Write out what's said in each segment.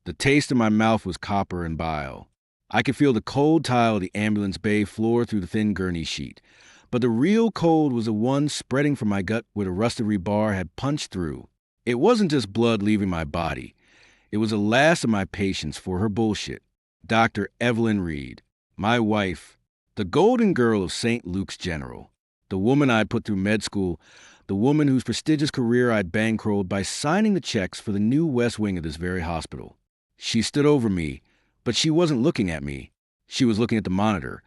The taste in my mouth was copper and bile. I could feel the cold tile of the ambulance bay floor through the thin gurney sheet. But the real cold was the one spreading from my gut where the rusted rebar had punched through. It wasn't just blood leaving my body. It was the last of my patience for her bullshit. Dr. Evelyn Reed, my wife, the golden girl of St. Luke's General, the woman I'd put through med school, the woman whose prestigious career I'd bankrolled by signing the checks for the new West Wing of this very hospital. She stood over me, but she wasn't looking at me. She was looking at the monitor.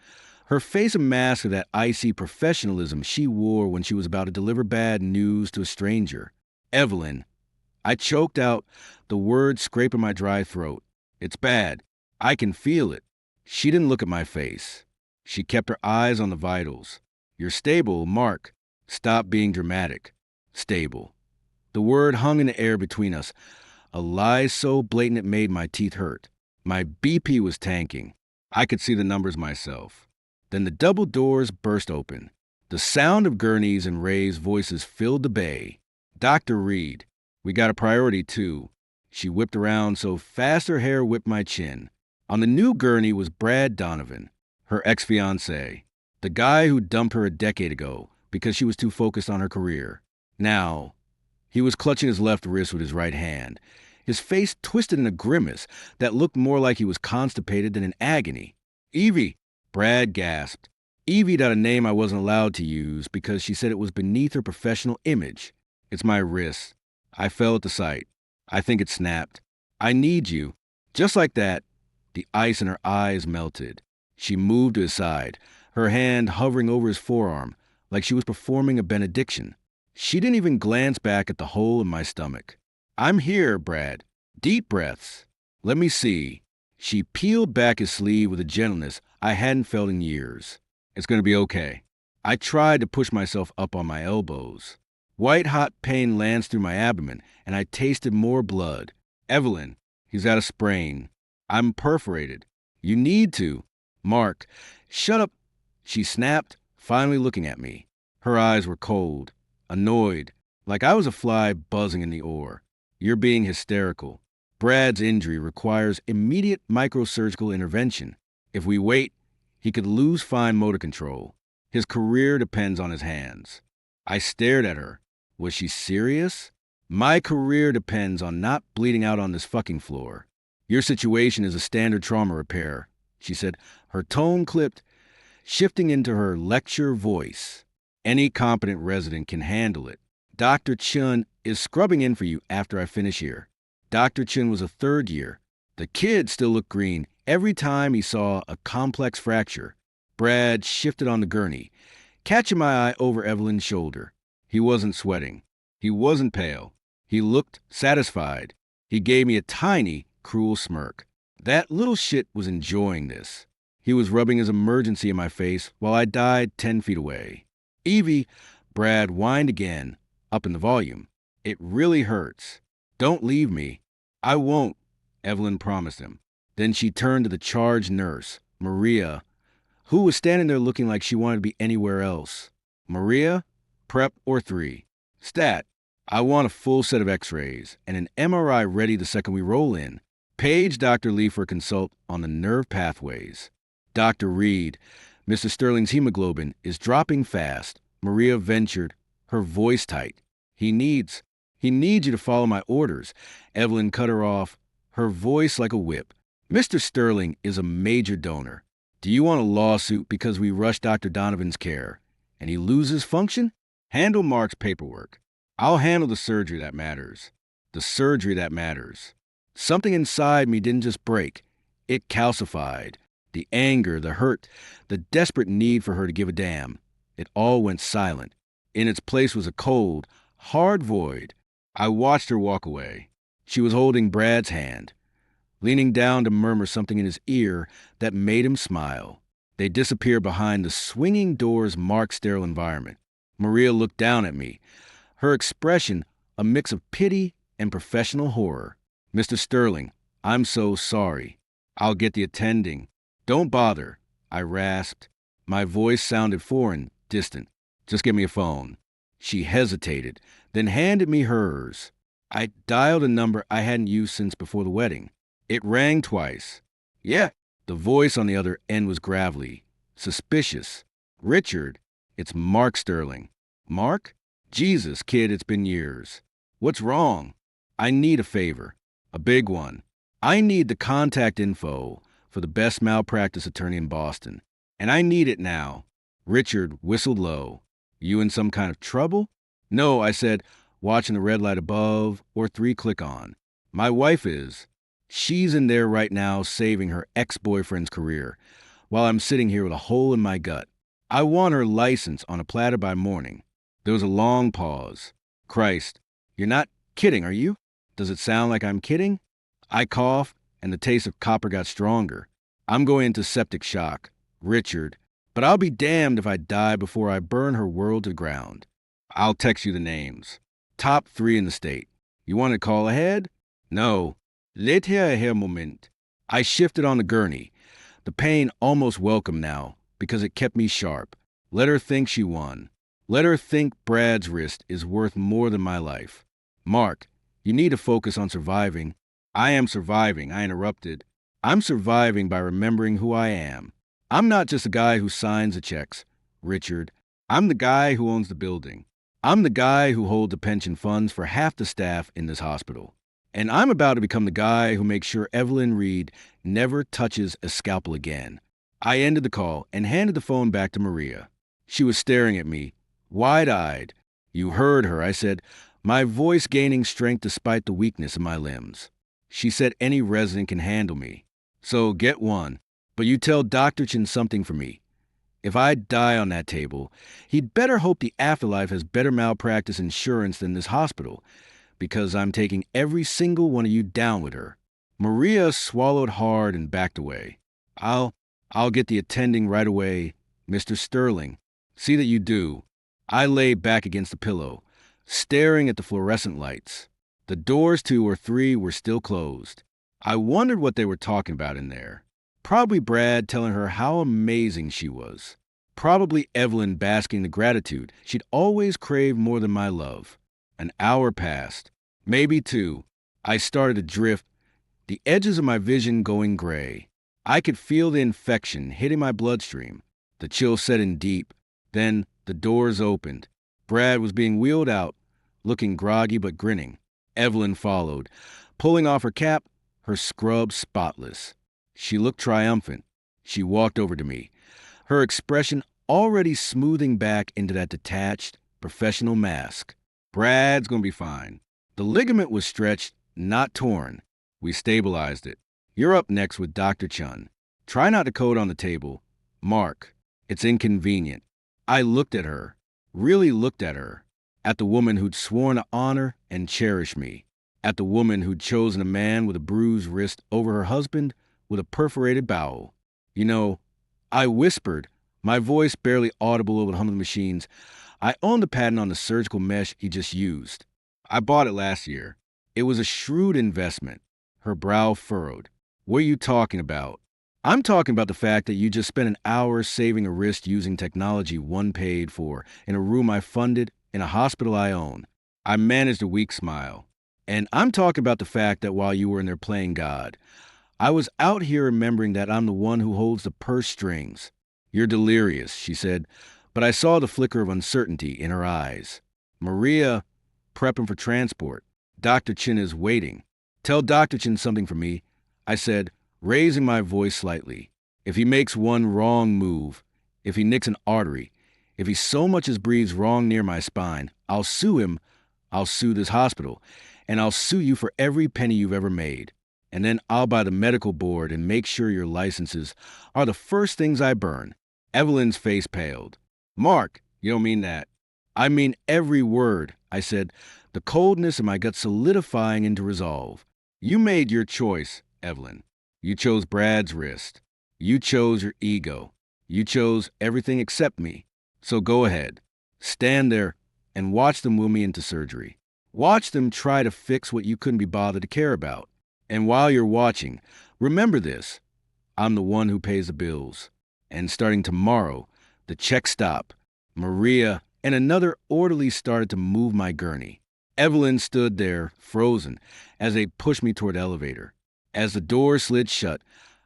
Her face a mask of that icy professionalism she wore when she was about to deliver bad news to a stranger. Evelyn. I choked out, the words scraping my dry throat. It's bad. I can feel it. She didn't look at my face. She kept her eyes on the vitals. You're stable, Mark. Stop being dramatic. Stable. The word hung in the air between us, a lie so blatant it made my teeth hurt. My BP was tanking. I could see the numbers myself. Then the double doors burst open. The sound of gurneys and Ray's voices filled the bay. Dr. Reed, we got a priority too. She whipped around so fast her hair whipped my chin. On the new gurney was Brad Donovan, her ex-fiancé, the guy who dumped her a decade ago because she was too focused on her career. Now, he was clutching his left wrist with his right hand, his face twisted in a grimace that looked more like he was constipated than in agony. Evie, Brad gasped. Evie'd had a name I wasn't allowed to use because she said it was beneath her professional image. It's my wrist. I fell at the sight. I think it snapped. I need you. Just like that, the ice in her eyes melted. She moved to his side, her hand hovering over his forearm, like she was performing a benediction. She didn't even glance back at the hole in my stomach. I'm here, Brad. Deep breaths. Let me see. She peeled back his sleeve with a gentleness I hadn't felt in years. It's going to be okay. I tried to push myself up on my elbows. White-hot pain lanced through my abdomen, and I tasted more blood. Evelyn, he's got a sprain. I'm perforated. You need to. Mark, shut up. She snapped, finally looking at me. Her eyes were cold, annoyed, like I was a fly buzzing in the oar. You're being hysterical. Brad's injury requires immediate microsurgical intervention. If we wait, he could lose fine motor control. His career depends on his hands. I stared at her. Was she serious? My career depends on not bleeding out on this fucking floor. Your situation is a standard trauma repair, she said, her tone clipped, shifting into her lecture voice. Any competent resident can handle it. Dr. Chun is scrubbing in for you after I finish here. Dr. Chun was a third year. The kid still looked green every time he saw a complex fracture. Brad shifted on the gurney, catching my eye over Evelyn's shoulder. He wasn't sweating. He wasn't pale. He looked satisfied. He gave me a tiny, cruel smirk. That little shit was enjoying this. He was rubbing his emergency in my face while I died 10 feet away. Evie, Brad whined again, up in the volume. It really hurts. Don't leave me. I won't, Evelyn promised him. Then she turned to the charge nurse, Maria, who was standing there looking like she wanted to be anywhere else. Maria, prep or 3. Stat, I want a full set of x-rays and an MRI ready the second we roll in. Page Dr. Lee for a consult on the nerve pathways. Dr. Reed, Mr. Sterling's hemoglobin is dropping fast. Maria ventured, her voice tight. He needs you to follow my orders. Evelyn cut her off, her voice like a whip. Mr. Sterling is a major donor. Do you want a lawsuit because we rushed Dr. Donovan's care and he loses function? Handle Mark's paperwork. I'll handle the surgery that matters. The surgery that matters. Something inside me didn't just break. It calcified. The anger, the hurt, the desperate need for her to give a damn. It all went silent. In its place was a cold, hard void. I watched her walk away. She was holding Brad's hand, leaning down to murmur something in his ear that made him smile. They disappeared behind the swinging doors marked sterile environment. Maria looked down at me, her expression a mix of pity and professional horror. Mr. Sterling, I'm so sorry. I'll get the attending. Don't bother, I rasped. My voice sounded foreign, distant. Just give me a phone. She hesitated, then handed me hers. I dialed a number I hadn't used since before the wedding. It rang twice. Yeah. The voice on the other end was gravelly, suspicious. Richard, it's Mark Sterling. Mark? Jesus, kid, it's been years. What's wrong? I need a favor. A big one. I need the contact info for the best malpractice attorney in Boston. And I need it now. Richard whistled low. You in some kind of trouble? No, I said, watching the red light above or 3 click on. My wife is. She's in there right now saving her ex-boyfriend's career while I'm sitting here with a hole in my gut. I want her license on a platter by morning. There was a long pause. Christ, you're not kidding, are you? Does it sound like I'm kidding? I coughed, and the taste of copper got stronger. I'm going into septic shock. Richard, but I'll be damned if I die before I burn her world to the ground. I'll text you the names. Top 3 in the state. You want to call ahead? No. Let her moment. I shifted on the gurney. The pain almost welcome now, because it kept me sharp. Let her think she won. Let her think Brad's wrist is worth more than my life. Mark, you need to focus on surviving. I am surviving, I interrupted. I'm surviving by remembering who I am. I'm not just a guy who signs the checks, Richard. I'm the guy who owns the building. I'm the guy who holds the pension funds for half the staff in this hospital. And I'm about to become the guy who makes sure Evelyn Reed never touches a scalpel again. I ended the call and handed the phone back to Maria. She was staring at me, wide-eyed. You heard her, I said, my voice gaining strength despite the weakness in my limbs. She said any resident can handle me. So get one. But you tell Dr. Chin something for me. If I die on that table, he'd better hope the afterlife has better malpractice insurance than this hospital, because I'm taking every single one of you down with her. Maria swallowed hard and backed away. I'll get the attending right away, Mr. Sterling. See that you do. I lay back against the pillow, staring at the fluorescent lights. The doors 2 or 3 were still closed. I wondered what they were talking about in there. Probably Brad telling her how amazing she was. Probably Evelyn basking the gratitude she'd always craved more than my love. An hour passed. Maybe 2. I started to drift, the edges of my vision going gray. I could feel the infection hitting my bloodstream. The chill set in deep. Then the doors opened. Brad was being wheeled out, looking groggy but grinning. Evelyn followed, pulling off her cap, her scrub spotless. She looked triumphant. She walked over to me, her expression already smoothing back into that detached, professional mask. Brad's gonna be fine. The ligament was stretched, not torn. We stabilized it. You're up next with Dr. Chun. Try not to code on the table. Mark, it's inconvenient. I looked at her, really looked at her, at the woman who'd sworn to honor and cherish me, at the woman who'd chosen a man with a bruised wrist over her husband with a perforated bowel. You know, I whispered, my voice barely audible over the hum of the machines. I own the patent on the surgical mesh he just used. I bought it last year. It was a shrewd investment. Her brow furrowed. What are you talking about? I'm talking about the fact that you just spent an hour saving a wrist using technology one paid for in a room I funded in a hospital I own. I managed a weak smile. And I'm talking about the fact that while you were in there playing God, I was out here remembering that I'm the one who holds the purse strings. You're delirious, she said, but I saw the flicker of uncertainty in her eyes. Maria, prepping for transport. Dr. Chin is waiting. Tell Dr. Chin something for me, I said, raising my voice slightly. If he makes one wrong move, if he nicks an artery, if he so much as breathes wrong near my spine, I'll sue him, I'll sue this hospital, and I'll sue you for every penny you've ever made. And then I'll buy the medical board and make sure your licenses are the first things I burn. Evelyn's face paled. Mark, you don't mean that. I mean every word, I said, the coldness in my gut solidifying into resolve. You made your choice, Evelyn. You chose Brad's wrist. You chose your ego. You chose everything except me. So go ahead. Stand there and watch them wheel me into surgery. Watch them try to fix what you couldn't be bothered to care about. And while you're watching, remember this. I'm the one who pays the bills. And starting tomorrow, the checks stop. Maria and another orderly started to move my gurney. Evelyn stood there, frozen, as they pushed me toward the elevator. As the door slid shut,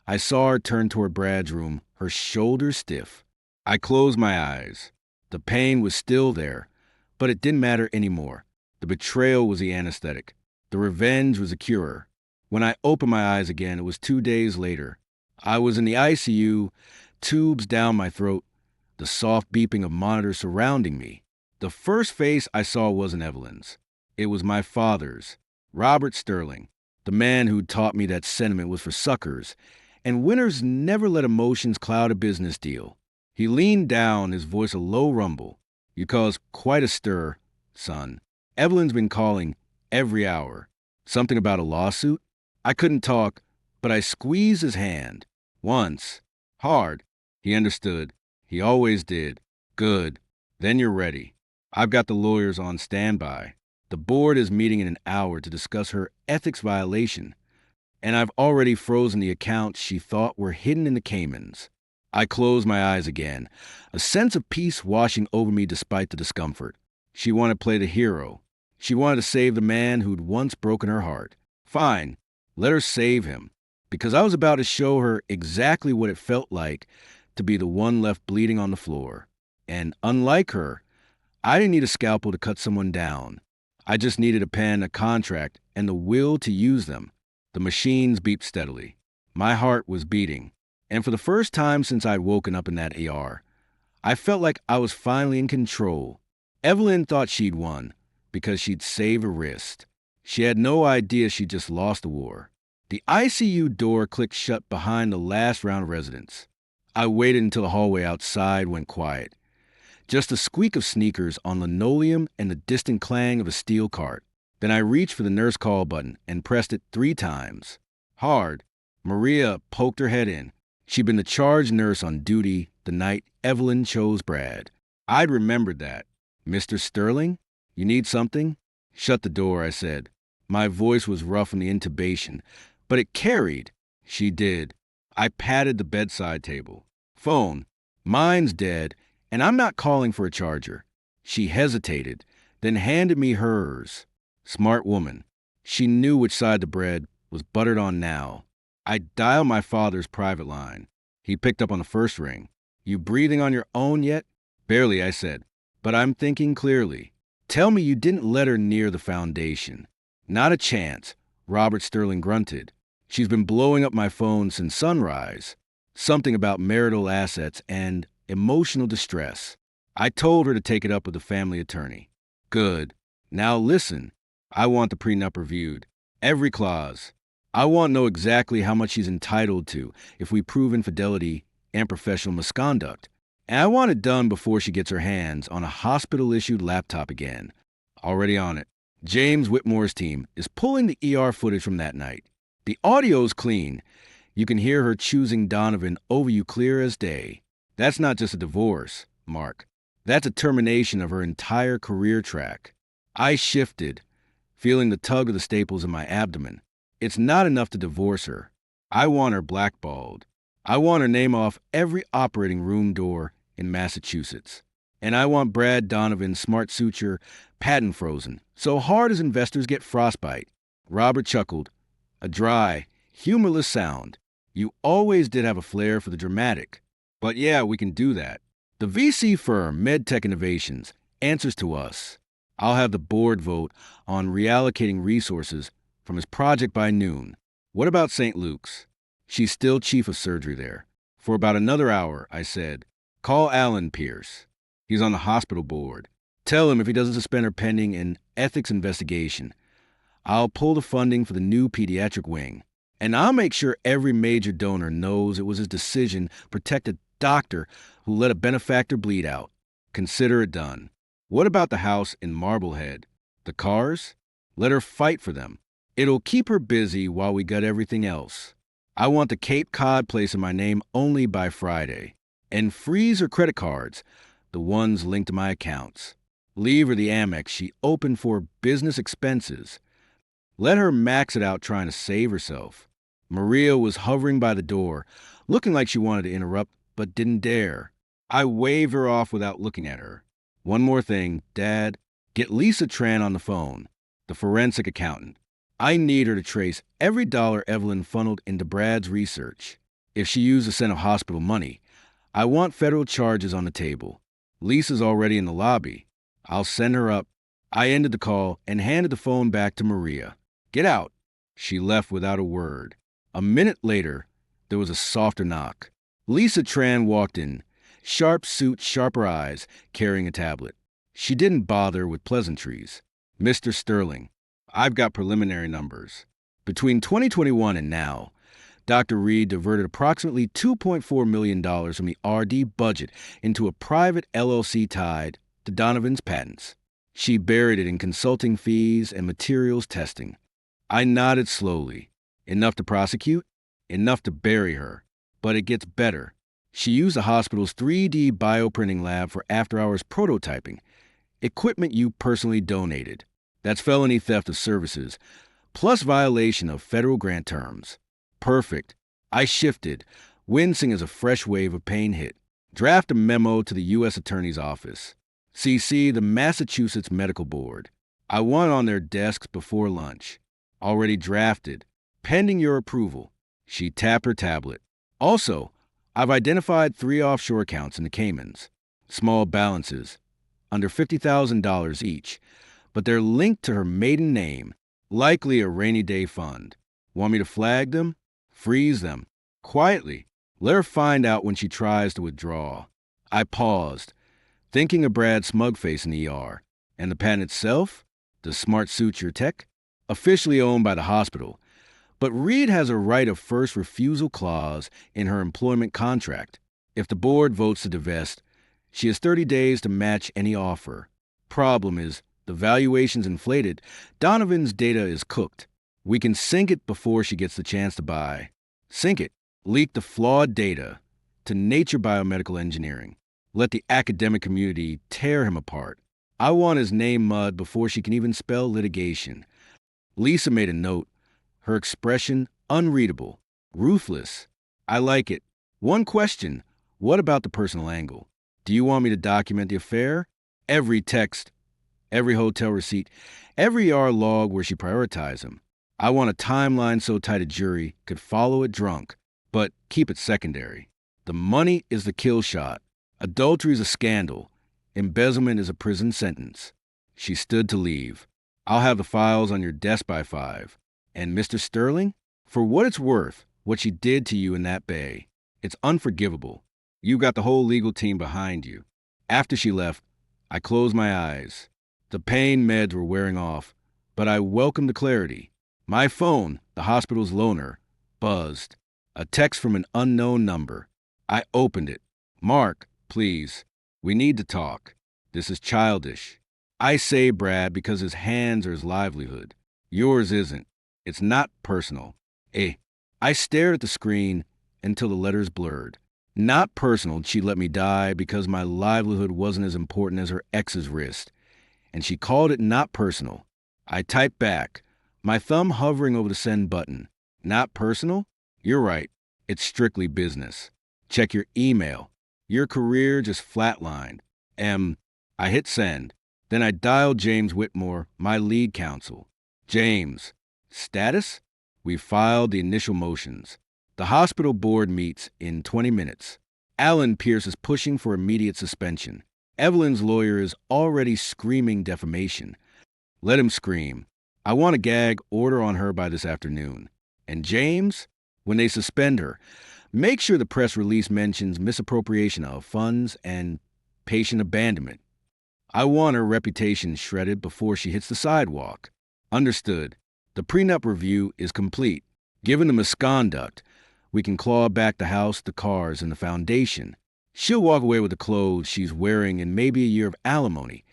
I saw her turn toward Brad's room, her shoulders stiff. I closed my eyes. The pain was still there, but it didn't matter anymore. The betrayal was the anesthetic. The revenge was a cure. When I opened my eyes again, it was 2 days later. I was in the ICU, tubes down my throat, the soft beeping of monitors surrounding me. The first face I saw wasn't Evelyn's. It was my father's, Robert Sterling, the man who'd taught me that sentiment was for suckers, and winners never let emotions cloud a business deal. He leaned down, his voice a low rumble. "You caused quite a stir, son. Evelyn's been calling every hour. Something about a lawsuit?" I couldn't talk, but I squeezed his hand. Once. Hard. He understood. He always did. "Good. Then you're ready. I've got the lawyers on standby. The board is meeting in an hour to discuss her ethics violation, and I've already frozen the accounts she thought were hidden in the Caymans." I closed my eyes again, a sense of peace washing over me despite the discomfort. She wanted to play the hero. She wanted to save the man who'd once broken her heart. Fine, let her save him, because I was about to show her exactly what it felt like to be the one left bleeding on the floor. And unlike her, I didn't need a scalpel to cut someone down. I just needed a pen, a contract, and the will to use them. The machines beeped steadily. My heart was beating. And for the first time since I'd woken up in that ER, I felt like I was finally in control. Evelyn thought she'd won because she'd saved a wrist. She had no idea she'd just lost the war. The ICU door clicked shut behind the last round of residents. I waited until the hallway outside went quiet. Just the squeak of sneakers on linoleum and the distant clang of a steel cart. Then I reached for the nurse call button and pressed it 3 times. Hard. Maria poked her head in. She'd been the charge nurse on duty the night Evelyn chose Brad. I'd remembered that. "Mr. Sterling, you need something?" "Shut the door," I said. My voice was rough from the intubation, but it carried. She did. I patted the bedside table. "Phone. Mine's dead, and I'm not calling for a charger." She hesitated, then handed me hers. Smart woman. She knew which side the bread was buttered on now. I dialed my father's private line. He picked up on the first ring. "You breathing on your own yet?" "Barely," I said, "but I'm thinking clearly." "Tell me you didn't let her near the foundation." "Not a chance," Robert Sterling grunted. "She's been blowing up my phone since sunrise. Something about marital assets and emotional distress. I told her to take it up with the family attorney." "Good. Now listen. I want the prenup reviewed. Every clause. I want to know exactly how much she's entitled to if we prove infidelity and professional misconduct. And I want it done before she gets her hands on a hospital-issued laptop again." Already on it. James Whitmore's team is pulling the ER footage from that night. The audio's clean. You can hear her choosing Donovan over you clear as day. That's not just a divorce, Mark. That's a termination of her entire career track. I shifted, feeling the tug of the staples in my abdomen. It's not enough to divorce her. I want her blackballed. I want her name off every operating room door in Massachusetts. And I want Brad Donovan's smart suture patent frozen, so hard as investors get frostbite. Robert chuckled. A dry, humorless sound. "You always did have a flair for the dramatic. But yeah, we can do that. The VC firm, MedTech Innovations, answers to us. I'll have the board vote on reallocating resources from his project by noon. What about St. Luke's? She's still chief of surgery there. For about another hour, I said. Call Alan Pierce. He's on the hospital board. Tell him if he doesn't suspend her pending an ethics investigation, I'll pull the funding for the new pediatric wing. And I'll make sure every major donor knows it was his decision to protect a doctor who let a benefactor bleed out. Consider it done. What about the house in Marblehead? The cars? Let her fight for them. It'll keep her busy while we gut everything else. I want the Cape Cod place in my name only by Friday. And freeze her credit cards, the ones linked to my accounts. Leave her the Amex she opened for business expenses. Let her max it out trying to save herself. Maria was hovering by the door, looking like she wanted to interrupt, but didn't dare. I waved her off without looking at her. One more thing, Dad. Get Lisa Tran on the phone, the forensic accountant. I need her to trace every dollar Evelyn funneled into Brad's research. If she used a cent of hospital money, I want federal charges on the table. Lisa's already in the lobby. I'll send her up. I ended the call and handed the phone back to Maria. Get out. She left without a word. A minute later, there was a softer knock. Lisa Tran walked in, sharp suit, sharper eyes, carrying a tablet. She didn't bother with pleasantries. Mr. Sterling, I've got preliminary numbers. Between 2021 and now, Dr. Reed diverted approximately $2.4 million from the RD budget into a private LLC tied to Donovan's patents. She buried it in consulting fees and materials testing. I nodded slowly. Enough to prosecute, enough to bury her. But it gets better. She used the hospital's 3D bioprinting lab for after-hours prototyping, equipment you personally donated. That's felony theft of services, plus violation of federal grant terms. Perfect. I shifted, wincing as a fresh wave of pain hit. Draft a memo to the U.S. Attorney's Office. CC the Massachusetts Medical Board. I want on their desks before lunch. Already drafted. Pending your approval. She tapped her tablet. Also, I've identified 3 offshore accounts in the Caymans. Small balances, under $50,000 each, but they're linked to her maiden name, likely a rainy day fund. Want me to flag them? Freeze them. Quietly. Let her find out when she tries to withdraw. I paused, thinking of Brad's smug face in the ER. And the patent itself? The smart suit your tech? Officially owned by the hospital. But Reed has a right of first refusal clause in her employment contract. If the board votes to divest, she has 30 days to match any offer. Problem is, the valuation's inflated. Donovan's data is cooked. We can sink it before she gets the chance to buy. Sink it. Leak the flawed data to Nature Biomedical Engineering. Let the academic community tear him apart. I want his name mud before she can even spell litigation. Lisa made a note. Her expression unreadable. Ruthless. I like it. One question. What about the personal angle? Do you want me to document the affair? Every text, every hotel receipt, every ER log where she prioritized him. I want a timeline so tight a jury could follow it drunk, but keep it secondary. The money is the kill shot. Adultery is a scandal. Embezzlement is a prison sentence. She stood to leave. I'll have the files on your desk by 5. And Mr. Sterling, for what it's worth, what she did to you in that bay, it's unforgivable. You've got the whole legal team behind you. After she left, I closed my eyes. The pain meds were wearing off, but I welcomed the clarity. My phone, the hospital's loaner, buzzed. A text from an unknown number. I opened it. Mark, please. We need to talk. This is childish. I say Brad because his hands are his livelihood. Yours isn't. It's not personal. I stared at the screen until the letters blurred. Not personal, she let me die because my livelihood wasn't as important as her ex's wrist. And she called it not personal. I typed back, my thumb hovering over the send button. Not personal? You're right. It's strictly business. Check your email. Your career just flatlined. I hit send. Then I dialed James Whitmore, my lead counsel. James. Status? We filed the initial motions. The hospital board meets in 20 minutes. Alan Pierce is pushing for immediate suspension. Evelyn's lawyer is already screaming defamation. Let him scream. I want a gag order on her by this afternoon. And James, when they suspend her, make sure the press release mentions misappropriation of funds and patient abandonment. I want her reputation shredded before she hits the sidewalk. Understood. The prenup review is complete. Given the misconduct, we can claw back the house, the cars, and the foundation. She'll walk away with the clothes she's wearing and maybe a year of alimony,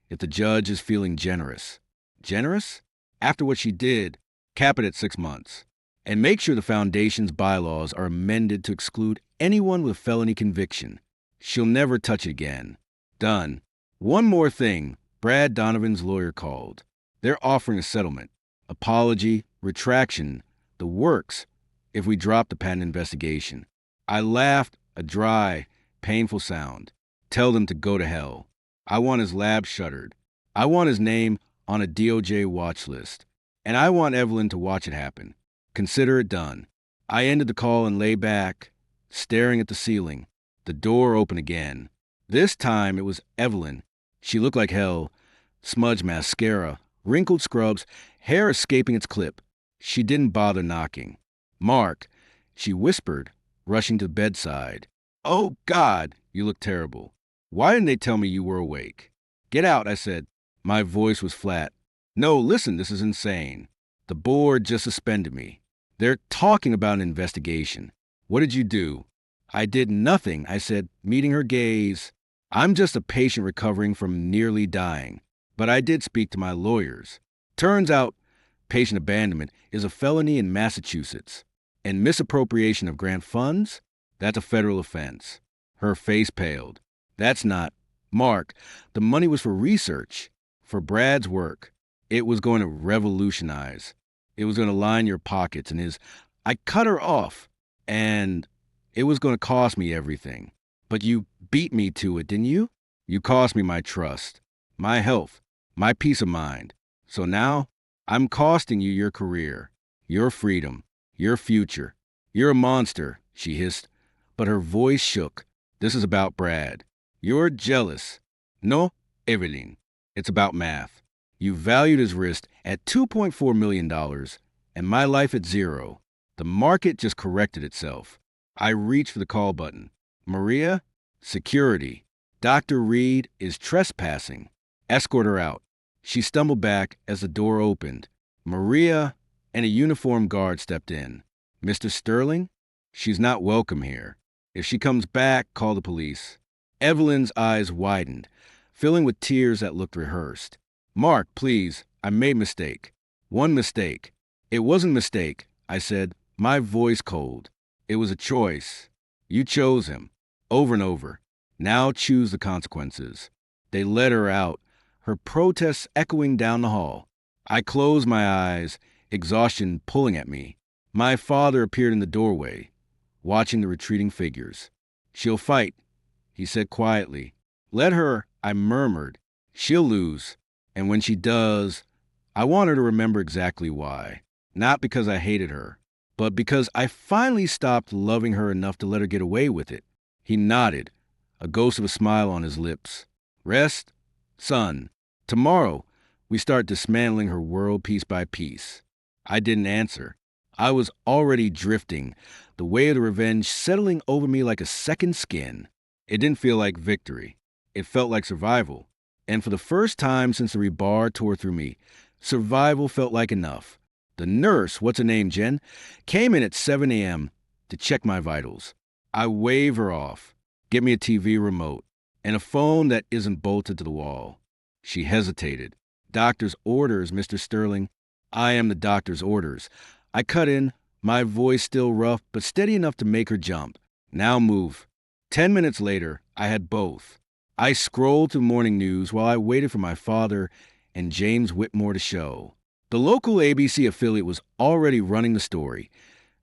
if the judge is feeling generous. Generous? After what she did, cap it at 6 months. And make sure the foundation's bylaws are amended to exclude anyone with felony conviction. She'll never touch it again. Done. One more thing. Brad Donovan's lawyer called. They're offering a settlement. Apology, retraction, the works, if we drop the patent investigation. I laughed, a dry, painful sound. Tell them to go to hell. I want his lab shuttered. I want his name on a DOJ watch list. And I want Evelyn to watch it happen. Consider it done. I ended the call and lay back, staring at the ceiling. The door opened again. This time it was Evelyn. She looked like hell. Smudged mascara, wrinkled scrubs, hair escaping its clip. She didn't bother knocking. "Mark," she whispered, rushing to the bedside. "Oh, God, you look terrible. Why didn't they tell me you were awake?" "Get out," I said. My voice was flat. "No, listen, this is insane. The board just suspended me. They're talking about an investigation. What did you do?" "I did nothing," I said, meeting her gaze. "I'm just a patient recovering from nearly dying. But I did speak to my lawyers. Turns out patient abandonment is a felony in Massachusetts. And misappropriation of grant funds? That's a federal offense." Her face paled. "That's not. Mark, the money was for research, for Brad's work. It was going to revolutionize. It was going to line your pockets and his. I cut her off, and it was going to cost me everything. But you beat me to it, didn't you? You cost me my trust, my health, my peace of mind. So now I'm costing you your career, your freedom, your future. You're a monster," she hissed, but her voice shook. "This is about Brad. You're jealous. No, Evelyn. It's about math. You valued his wrist at $2.4 million and my life at zero. The market just corrected itself." I reached for the call button. "Maria, security. Dr. Reed is trespassing. Escort her out." She stumbled back as the door opened. Maria and a uniformed guard stepped in. "Mr. Sterling? She's not welcome here. If she comes back, call the police." Evelyn's eyes widened, filling with tears that looked rehearsed. "Mark, please, I made a mistake. One mistake." "It wasn't a mistake," I said, my voice cold. "It was a choice. You chose him. Over and over. Now choose the consequences." They let her out, her protests echoing down the hall. I closed my eyes, exhaustion pulling at me. My father appeared in the doorway, watching the retreating figures. "She'll fight," he said quietly. "Let her," I murmured. "She'll lose. And when she does, I want her to remember exactly why. Not because I hated her, but because I finally stopped loving her enough to let her get away with it." He nodded, a ghost of a smile on his lips. "Rest? Son, tomorrow we start dismantling her world piece by piece." I didn't answer. I was already drifting, the weight of the revenge settling over me like a second skin. It didn't feel like victory. It felt like survival. And for the first time since the rebar tore through me, survival felt like enough. The nurse, what's her name, Jen, came in at 7 a.m. to check my vitals. I wave her off. "Get me a TV remote and a phone that isn't bolted to the wall." She hesitated. "Doctor's orders, Mr. Sterling." "I am the doctor's orders." I cut in, my voice still rough, but steady enough to make her jump. "Now move." 10 minutes later, I had both. I scrolled through morning news while I waited for my father and James Whitmore to show. The local ABC affiliate was already running the story.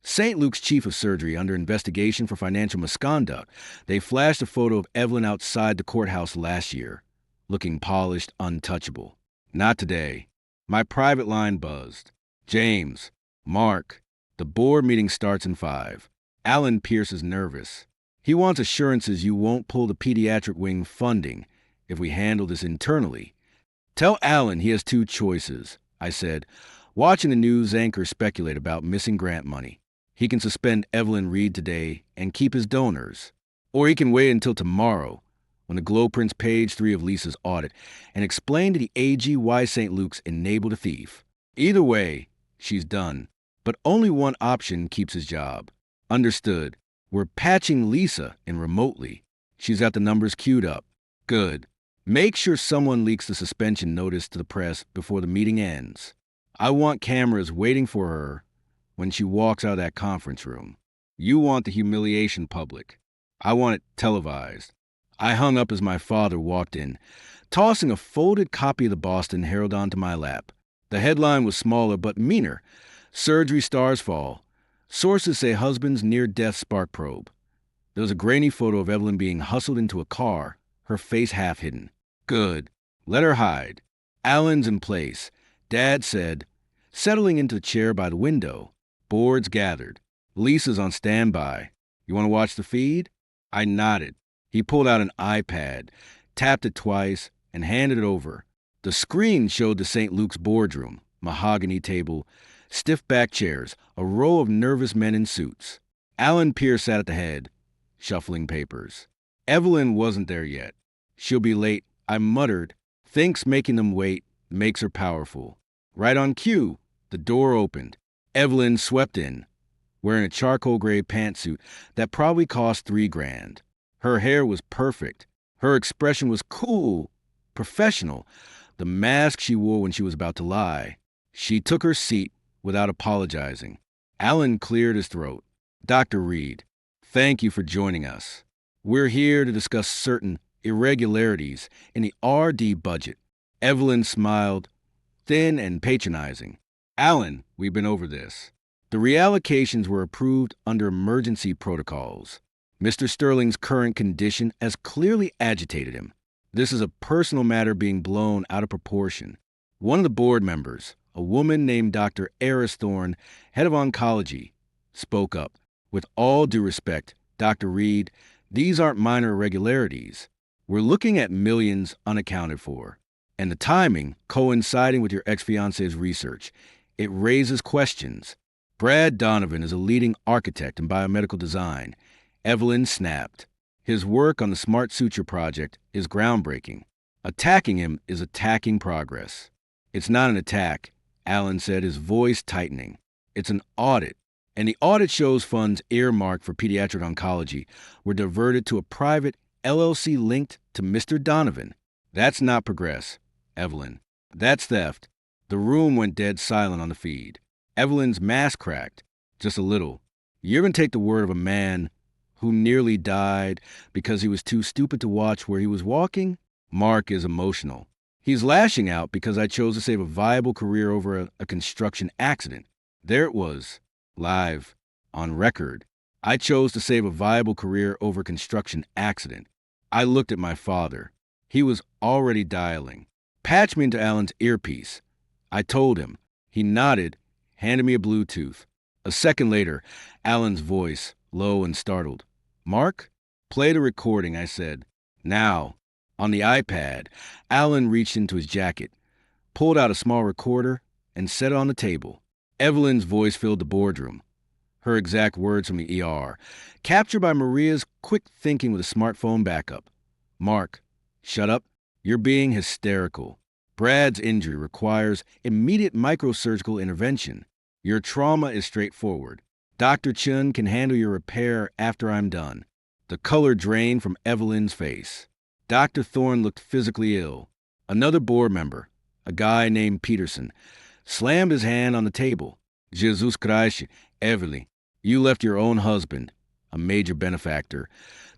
St. Luke's chief of surgery under investigation for financial misconduct. They flashed a photo of Evelyn outside the courthouse last year, looking polished, untouchable. Not today. My private line buzzed. "James, Mark, the board meeting starts in 5. Alan Pierce is nervous. He wants assurances you won't pull the pediatric wing funding if we handle this internally. Tell Alan he has 2 choices," I said, watching the news anchor speculate about missing grant money. He can suspend Evelyn Reed today and keep his donors. Or he can wait until tomorrow, when the Globe prints page 3 of Lisa's audit, and explain to the AG why St. Luke's enabled a thief. Either way, she's done. But only one option keeps his job. Understood. We're patching Lisa in remotely. She's got the numbers queued up. Good. Make sure someone leaks the suspension notice to the press before the meeting ends. I want cameras waiting for her when she walks out of that conference room. You want the humiliation public. I want it televised. I hung up as my father walked in, tossing a folded copy of the Boston Herald onto my lap. The headline was smaller but meaner. Surgery stars fall. Sources say husband's near-death spark probe. There was a grainy photo of Evelyn being hustled into a car, her face half hidden. Good. Let her hide. Alan's in place. Dad said, settling into a chair by the window. Boards gathered. Lisa's on standby. You want to watch the feed? I nodded. He pulled out an iPad, tapped it twice, and handed it over. The screen showed the St. Luke's boardroom, mahogany table, stiff back chairs, a row of nervous men in suits. Alan Pierce sat at the head, shuffling papers. Evelyn wasn't there yet. She'll be late, I muttered. Thinks making them wait makes her powerful. Right on cue, the door opened. Evelyn swept in, wearing a charcoal gray pantsuit that probably cost $3,000. Her hair was perfect. Her expression was cool, professional, the mask she wore when she was about to lie. She took her seat without apologizing. Alan cleared his throat. Dr. Reed, thank you for joining us. We're here to discuss certain irregularities in the RD budget. Evelyn smiled, thin and patronizing. Alan, we've been over this. The reallocations were approved under emergency protocols. Mr. Sterling's current condition has clearly agitated him. This is a personal matter being blown out of proportion. One of the board members, a woman named Dr. Eris Thorne, head of oncology, spoke up. With all due respect, Dr. Reed, these aren't minor irregularities. We're looking at millions unaccounted for. And the timing, coinciding with your ex-fiance's research, it raises questions. Brad Donovan is a leading architect in biomedical design. Evelyn snapped. His work on the Smart Suture project is groundbreaking. Attacking him is attacking progress. It's not an attack, Alan said, his voice tightening. It's an audit. And the audit shows funds earmarked for pediatric oncology were diverted to a private LLC linked to Mr. Donovan. That's not progress, Evelyn. That's theft. The room went dead silent on the feed. Evelyn's mask cracked, just a little. You're going to take the word of a man who nearly died because he was too stupid to watch where he was walking? Mark is emotional. He's lashing out because I chose to save a viable career over a construction accident. There it was, live, on record. I chose to save a viable career over a construction accident. I looked at my father. He was already dialing. Patch me into Alan's earpiece. I told him. He nodded, handed me a Bluetooth. A second later, Alan's voice, low and startled. Mark? Play the recording, I said. Now. On the iPad, Alan reached into his jacket, pulled out a small recorder, and set it on the table. Evelyn's voice filled the boardroom. Her exact words from the ER, captured by Maria's quick thinking with a smartphone backup. Mark, shut up. You're being hysterical. Brad's injury requires immediate microsurgical intervention. Your trauma is straightforward. Dr. Chun can handle your repair after I'm done. The color drained from Evelyn's face. Dr. Thorne looked physically ill. Another board member, a guy named Peterson, slammed his hand on the table. Jesus Christ, Evelyn, you left your own husband, a major benefactor,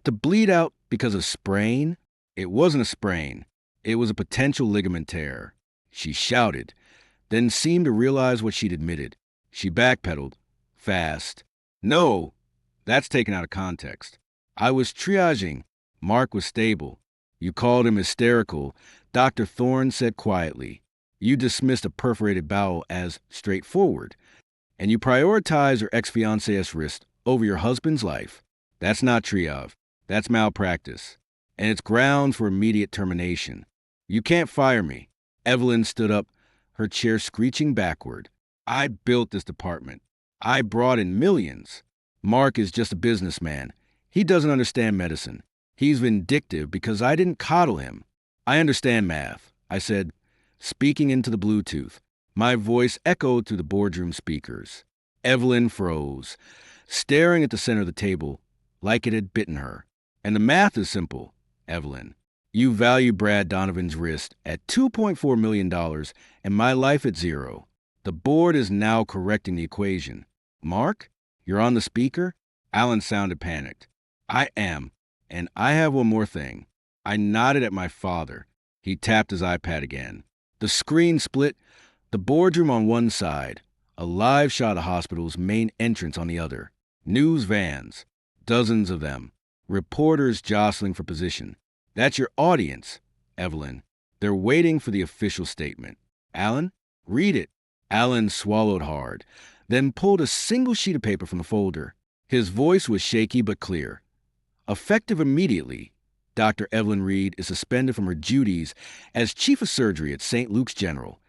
to bleed out because of sprain? It wasn't a sprain. It was a potential ligament tear. She shouted, then seemed to realize what she'd admitted. She backpedaled, fast. No, that's taken out of context. I was triaging. Mark was stable. You called him hysterical. Dr. Thorne said quietly. You dismissed a perforated bowel as straightforward. And you prioritized your ex-fiance's risk over your husband's life. That's not triage. That's malpractice. And it's grounds for immediate termination. You can't fire me. Evelyn stood up, her chair screeching backward. I built this department. I brought in millions. Mark is just a businessman. He doesn't understand medicine. He's vindictive because I didn't coddle him. I understand math, I said, speaking into the Bluetooth. My voice echoed through the boardroom speakers. Evelyn froze, staring at the center of the table like it had bitten her. And the math is simple, Evelyn. You value Brad Donovan's wrist at $2.4 million and my life at $0. The board is now correcting the equation. Mark, you're on the speaker? Alan sounded panicked. I am. And I have one more thing. I nodded at my father. He tapped his iPad again. The screen split, the boardroom on one side, a live shot of the hospital's main entrance on the other. News vans, dozens of them. Reporters jostling for position. That's your audience, Evelyn. They're waiting for the official statement. Alan, read it. Alan swallowed hard, then pulled a single sheet of paper from the folder. His voice was shaky but clear. Effective immediately, Dr. Evelyn Reed is suspended from her duties as Chief of Surgery at St. Luke's General,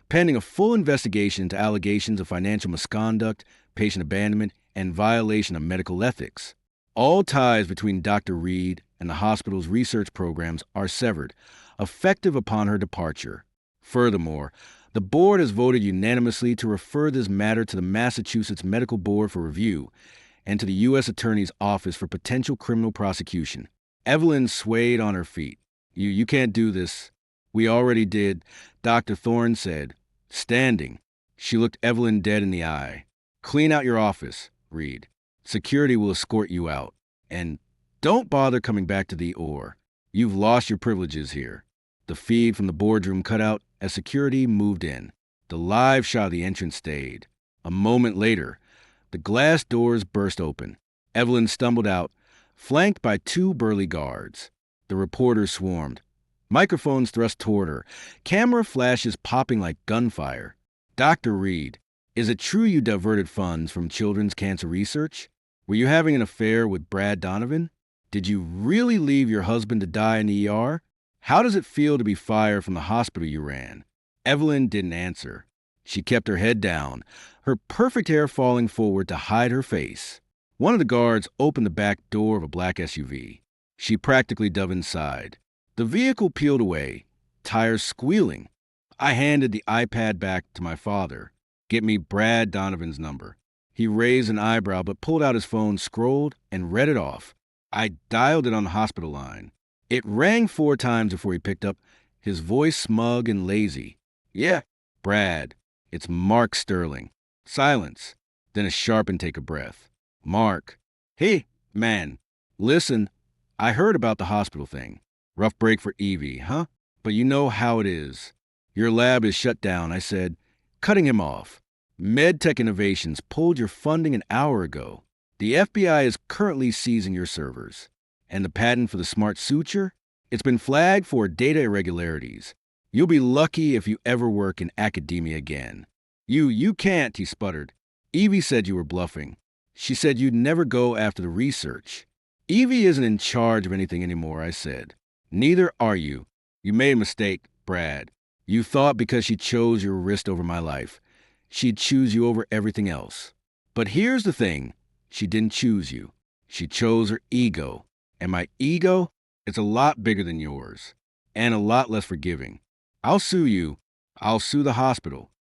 pending a full investigation into allegations of financial misconduct, patient abandonment, and violation of medical ethics. All ties between Dr. Reed and the hospital's research programs are severed, effective upon her departure. Furthermore, the board has voted unanimously to refer this matter to the Massachusetts Medical Board for review and to the U.S. Attorney's Office for potential criminal prosecution. Evelyn swayed on her feet. You can't do this. We already did, Dr. Thorne said, standing. She looked Evelyn dead in the eye. Clean out your office, Reed. Security will escort you out. And don't bother coming back to the OR. You've lost your privileges here. The feed from the boardroom cut out as security moved in. The live shot of the entrance stayed. A moment later, the glass doors burst open. Evelyn stumbled out, flanked by two burly guards. The reporters swarmed. Microphones thrust toward her, camera flashes popping like gunfire. Dr. Reed, is it true you diverted funds from children's cancer research? Were you having an affair with Brad Donovan? Did you really leave your husband to die in the ER? How does it feel to be fired from the hospital you ran? Evelyn didn't answer. She kept her head down, her perfect hair falling forward to hide her face. One of the guards opened the back door of a black SUV. She practically dove inside. The vehicle peeled away, tires squealing. I handed the iPad back to my father. Get me Brad Donovan's number. He raised an eyebrow but pulled out his phone, scrolled, and read it off. I dialed it on the hospital line. It rang 4 times before he picked up, his voice smug and lazy. Yeah, Brad. It's Mark Sterling. Silence. Then a sharp intake of breath. Mark. Hey, man. Listen, I heard about the hospital thing. Rough break for Evie, huh? But you know how it is. Your lab is shut down, I said, cutting him off. MedTech Innovations pulled your funding an hour ago. The FBI is currently seizing your servers. And the patent for the smart suture? It's been flagged for data irregularities. You'll be lucky if you ever work in academia again. You can't, he sputtered. Evie said you were bluffing. She said you'd never go after the research. Evie isn't in charge of anything anymore, I said. Neither are you. You made a mistake, Brad. You thought because she chose your wrist over my life, she'd choose you over everything else. But here's the thing. She didn't choose you. She chose her ego. And my ego, it's a lot bigger than yours. And a lot less forgiving. I'll sue you. I'll sue the hospital.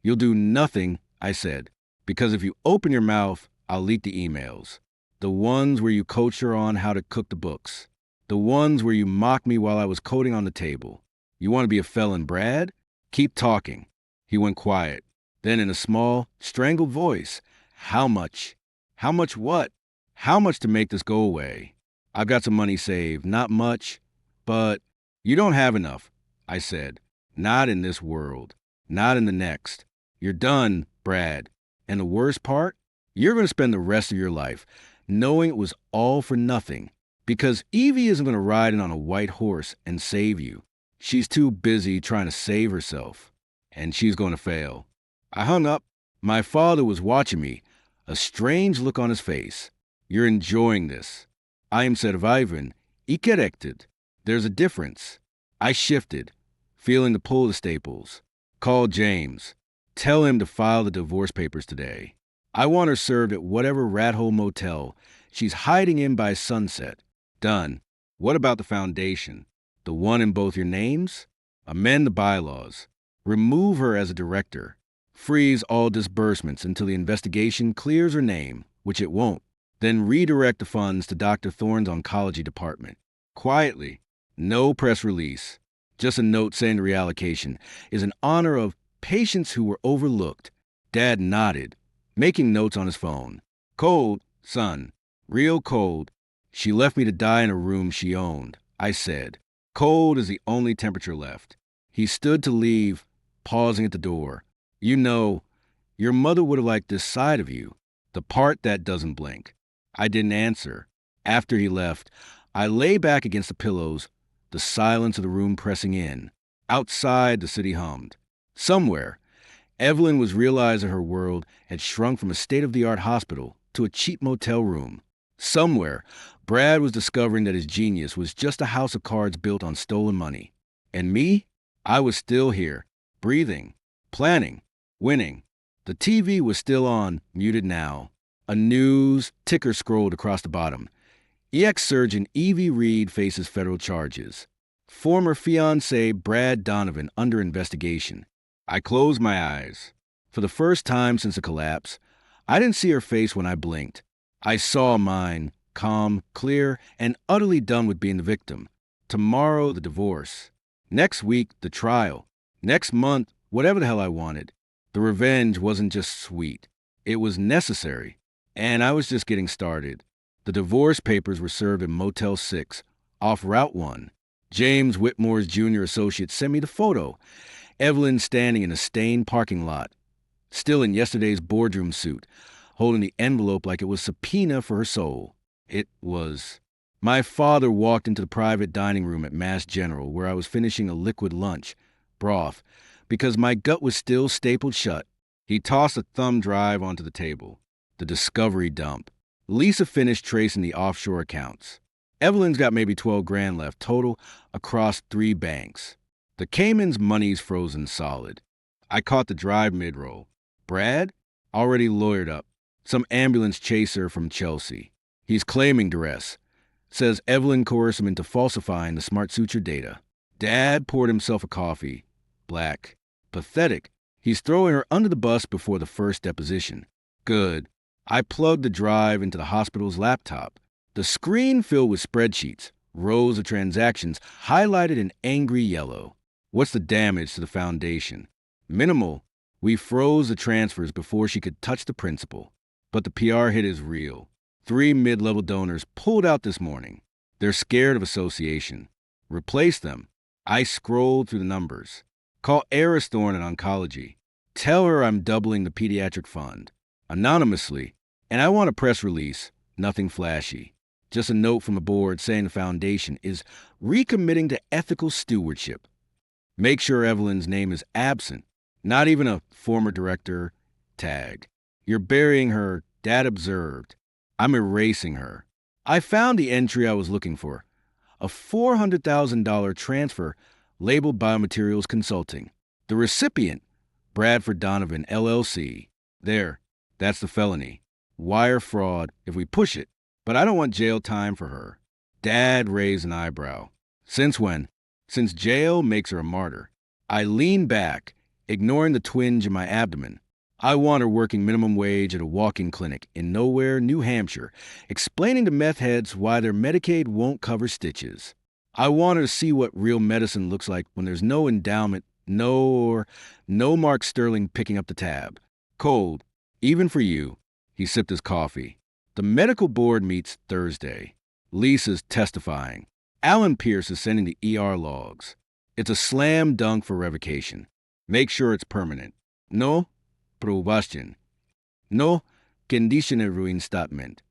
You'll do nothing, I said. Because if you open your mouth, I'll leak the emails. The ones where you coach her on how to cook the books. The ones where you mocked me while I was coding on the table. You want to be a felon, Brad? Keep talking. He went quiet. Then in a small, strangled voice, how much? How much what? How much to make this go away? I've got some money saved, not much, but you don't have enough, I said. Not in this world. Not in the next. You're done, Brad. And the worst part? You're going to spend the rest of your life knowing it was all for nothing. Because Evie isn't going to ride in on a white horse and save you. She's too busy trying to save herself. And she's going to fail. I hung up. My father was watching me, a strange look on his face. You're enjoying this. I am surviving. Erected. There's a difference. I shifted, feeling the pull of the staples. Call James. Tell him to file the divorce papers today. I want her served at whatever rat hole motel she's hiding in by sunset. Done. What about the foundation? The one in both your names? Amend the bylaws. Remove her as a director. Freeze all disbursements until the investigation clears her name, which it won't. Then redirect the funds to Dr. Thorne's oncology department. Quietly. No press release. Just a note saying the reallocation is in honor of patients who were overlooked. Dad nodded, making notes on his phone. Cold, son. Real cold. She left me to die in a room she owned, I said. Cold is the only temperature left. He stood to leave, pausing at the door. You know, your mother would have liked this side of you, the part that doesn't blink. I didn't answer. After he left, I lay back against the pillows, the silence of the room pressing in. Outside, the city hummed. Somewhere, Evelyn was realizing her world had shrunk from a state-of-the-art hospital to a cheap motel room. Somewhere, Brad was discovering that his genius was just a house of cards built on stolen money. And me? I was still here, breathing, planning, winning. The TV was still on, muted now. A news ticker scrolled across the bottom. Ex-surgeon Evie Reed faces federal charges. Former fiancé Brad Donovan under investigation. I closed my eyes. For the first time since the collapse, I didn't see her face when I blinked. I saw mine, calm, clear, and utterly done with being the victim. Tomorrow, the divorce. Next week, the trial. Next month, whatever the hell I wanted. The revenge wasn't just sweet. It was necessary. And I was just getting started. The divorce papers were served in Motel 6, off Route 1. James Whitmore's junior associate sent me the photo. Evelyn standing in a stained parking lot, still in yesterday's boardroom suit, holding the envelope like it was subpoena for her soul. It was. My father walked into the private dining room at Mass General, where I was finishing a liquid lunch, broth, because my gut was still stapled shut. He tossed a thumb drive onto the table. The discovery dump. Lisa finished tracing the offshore accounts. Evelyn's got maybe 12 grand left total across 3 banks. The Cayman's money's frozen solid. I caught the drive mid-roll. Brad? Already lawyered up. Some ambulance chaser from Chelsea. He's claiming duress. Says Evelyn coerced him into falsifying the Smart Suture data. Dad poured himself a coffee. Black. Pathetic. He's throwing her under the bus before the first deposition. Good. I plugged the drive into the hospital's laptop. The screen filled with spreadsheets, rows of transactions highlighted in angry yellow. What's the damage to the foundation? Minimal. We froze the transfers before she could touch the principal. But the PR hit is real. 3 mid-level donors pulled out this morning. They're scared of association. Replace them. I scrolled through the numbers. Call Eris Thorne in oncology. Tell her I'm doubling the pediatric fund. Anonymously. And I want a press release. Nothing flashy. Just a note from the board saying the foundation is recommitting to ethical stewardship. Make sure Evelyn's name is absent. Not even a former director tagged. You're burying her, Dad observed. I'm erasing her. I found the entry I was looking for. A $400,000 transfer labeled Biomaterials Consulting. The recipient, Bradford Donovan, LLC. There, that's the felony. Wire fraud, if we push it. But I don't want jail time for her. Dad raised an eyebrow. Since when? Since jail makes her a martyr. I leaned back, ignoring the twinge in my abdomen. I want her working minimum wage at a walk-in clinic in Nowhere, New Hampshire, explaining to meth heads why their Medicaid won't cover stitches. I want her to see what real medicine looks like when there's no endowment, no Mark Sterling picking up the tab. Cold, even for you. He sipped his coffee. The medical board meets Thursday. Lisa's testifying. Alan Pierce is sending the ER logs. It's a slam dunk for revocation. Make sure it's permanent. No probation. No conditioner reinstatement.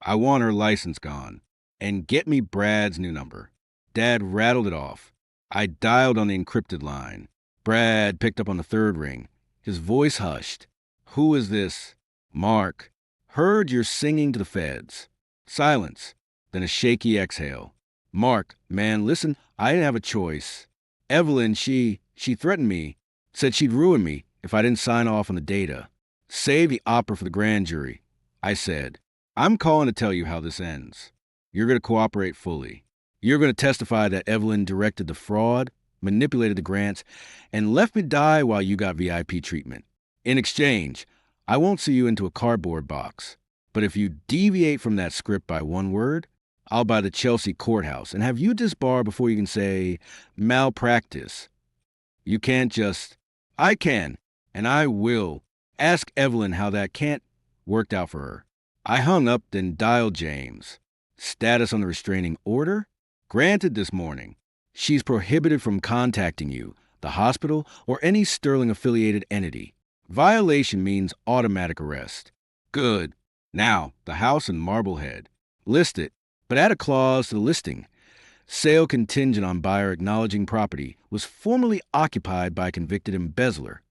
I want her license gone. And get me Brad's new number. Dad rattled it off. I dialed on the encrypted line. Brad picked up on the 3rd ring. His voice hushed. Who is this? Mark. Heard you're singing to the feds. Silence. Then a shaky exhale. Mark, man, listen, I didn't have a choice. Evelyn, she threatened me. Said she'd ruin me if I didn't sign off on the data. Save the opera for the grand jury. I said, I'm calling to tell you how this ends. You're going to cooperate fully. You're going to testify that Evelyn directed the fraud, manipulated the grants, and left me die while you got VIP treatment. In exchange, I won't see you into a cardboard box. But if you deviate from that script by 1 word, I'll buy the Chelsea courthouse and have you disbarred before you can say malpractice. You can't just... I can, and I will. Ask Evelyn how that can't worked out for her. I hung up, then dialed James. Status on the restraining order? Granted this morning. She's prohibited from contacting you, the hospital, or any Sterling-affiliated entity. Violation means automatic arrest. Good. Now, the house in Marblehead. List it, but add a clause to the listing. Sale contingent on buyer acknowledging property was formerly occupied by a convicted embezzler.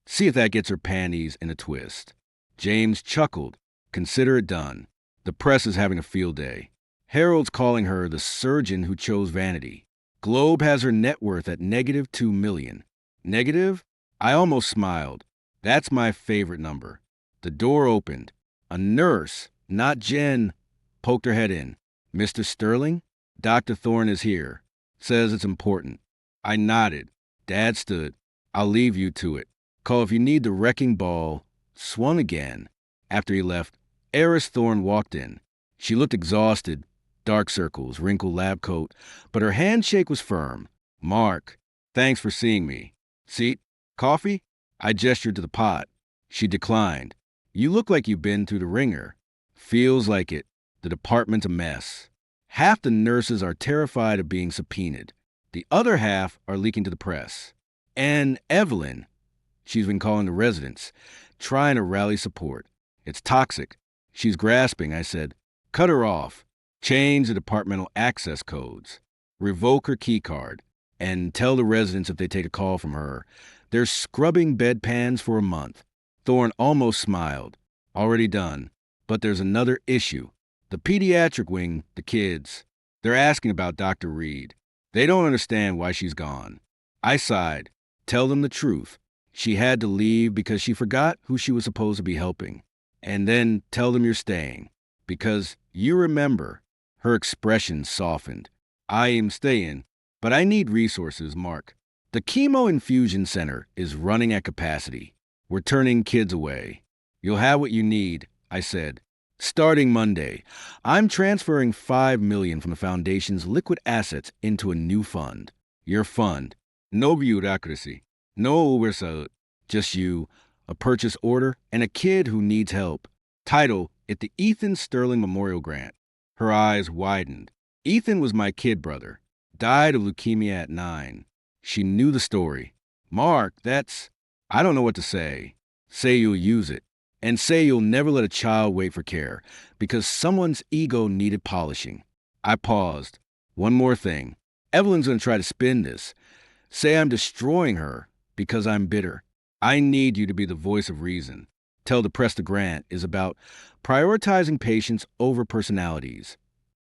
See if that gets her panties in a twist. James chuckled. Consider it done. The press is having a field day. Herald's calling her the surgeon who chose vanity. Globe has her net worth at negative 2 million. Negative? I almost smiled. That's my favorite number. The door opened. A nurse, not Jen, poked her head in. Mr. Sterling? Dr. Thorne is here. Says it's important. I nodded. Dad stood. I'll leave you to it. Call if you need the wrecking ball. Swung again. After he left, Eris Thorne walked in. She looked exhausted, dark circles, wrinkled lab coat, but her handshake was firm. Mark, thanks for seeing me. Seat? Coffee? I gestured to the pot. She declined. You look like you've been through the ringer. Feels like it. The department's a mess. Half the nurses are terrified of being subpoenaed. The other half are leaking to the press. And Evelyn, she's been calling the residents, trying to rally support. It's toxic. She's grasping, I said. Cut her off. Change the departmental access codes. Revoke her key card. And tell the residents if they take a call from her. They're scrubbing bedpans for a month. Thorne almost smiled. Already done. But there's another issue. The pediatric wing, the kids, they're asking about Dr. Reed. They don't understand why she's gone. I sighed. Tell them the truth. She had to leave because she forgot who she was supposed to be helping. And then tell them you're staying. Because you remember. Her expression softened. I am staying, but I need resources, Mark. The chemo infusion center is running at capacity. We're turning kids away. You'll have what you need, I said. Starting Monday, I'm transferring $5 million from the foundation's liquid assets into a new fund. Your fund. No bureaucracy. No oversight. Just you, a purchase order, and a kid who needs help. Title, it the Ethan Sterling Memorial Grant. Her eyes widened. Ethan was my kid brother. Died of leukemia at 9. She knew the story. Mark, that's... I don't know what to say. Say you'll use it. And say you'll never let a child wait for care, because someone's ego needed polishing. I paused. One more thing. Evelyn's going to try to spin this. Say I'm destroying her because I'm bitter. I need you to be the voice of reason. Tell the press the grant is about prioritizing patients over personalities.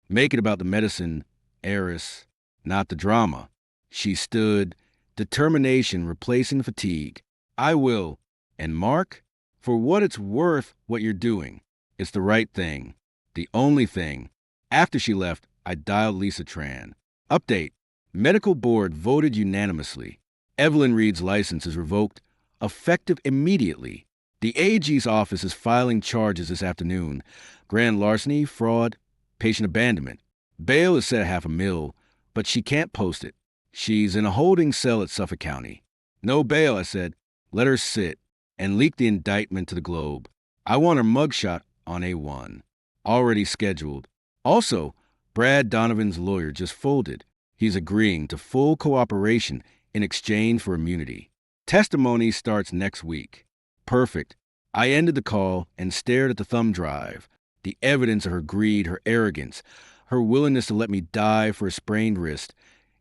Make it about the medicine, Eris, not the drama. She stood, determination replacing fatigue. I will. And Mark, for what it's worth, what you're doing. It's the right thing. The only thing. After she left, I dialed Lisa Tran. Update. Medical board voted unanimously. Evelyn Reed's license is revoked, effective immediately. The AG's office is filing charges this afternoon. Grand larceny, fraud, patient abandonment. Bail is set at $500,000, but she can't post it. She's in a holding cell at Suffolk County. No bail, I said. Let her sit. And leak the indictment to the Globe. I want her mugshot on A1. Already scheduled. Also, Brad Donovan's lawyer just folded. He's agreeing to full cooperation in exchange for immunity. Testimony starts next week. Perfect. I ended the call and stared at the thumb drive. The evidence of her greed, her arrogance, her willingness to let me die for a sprained wrist.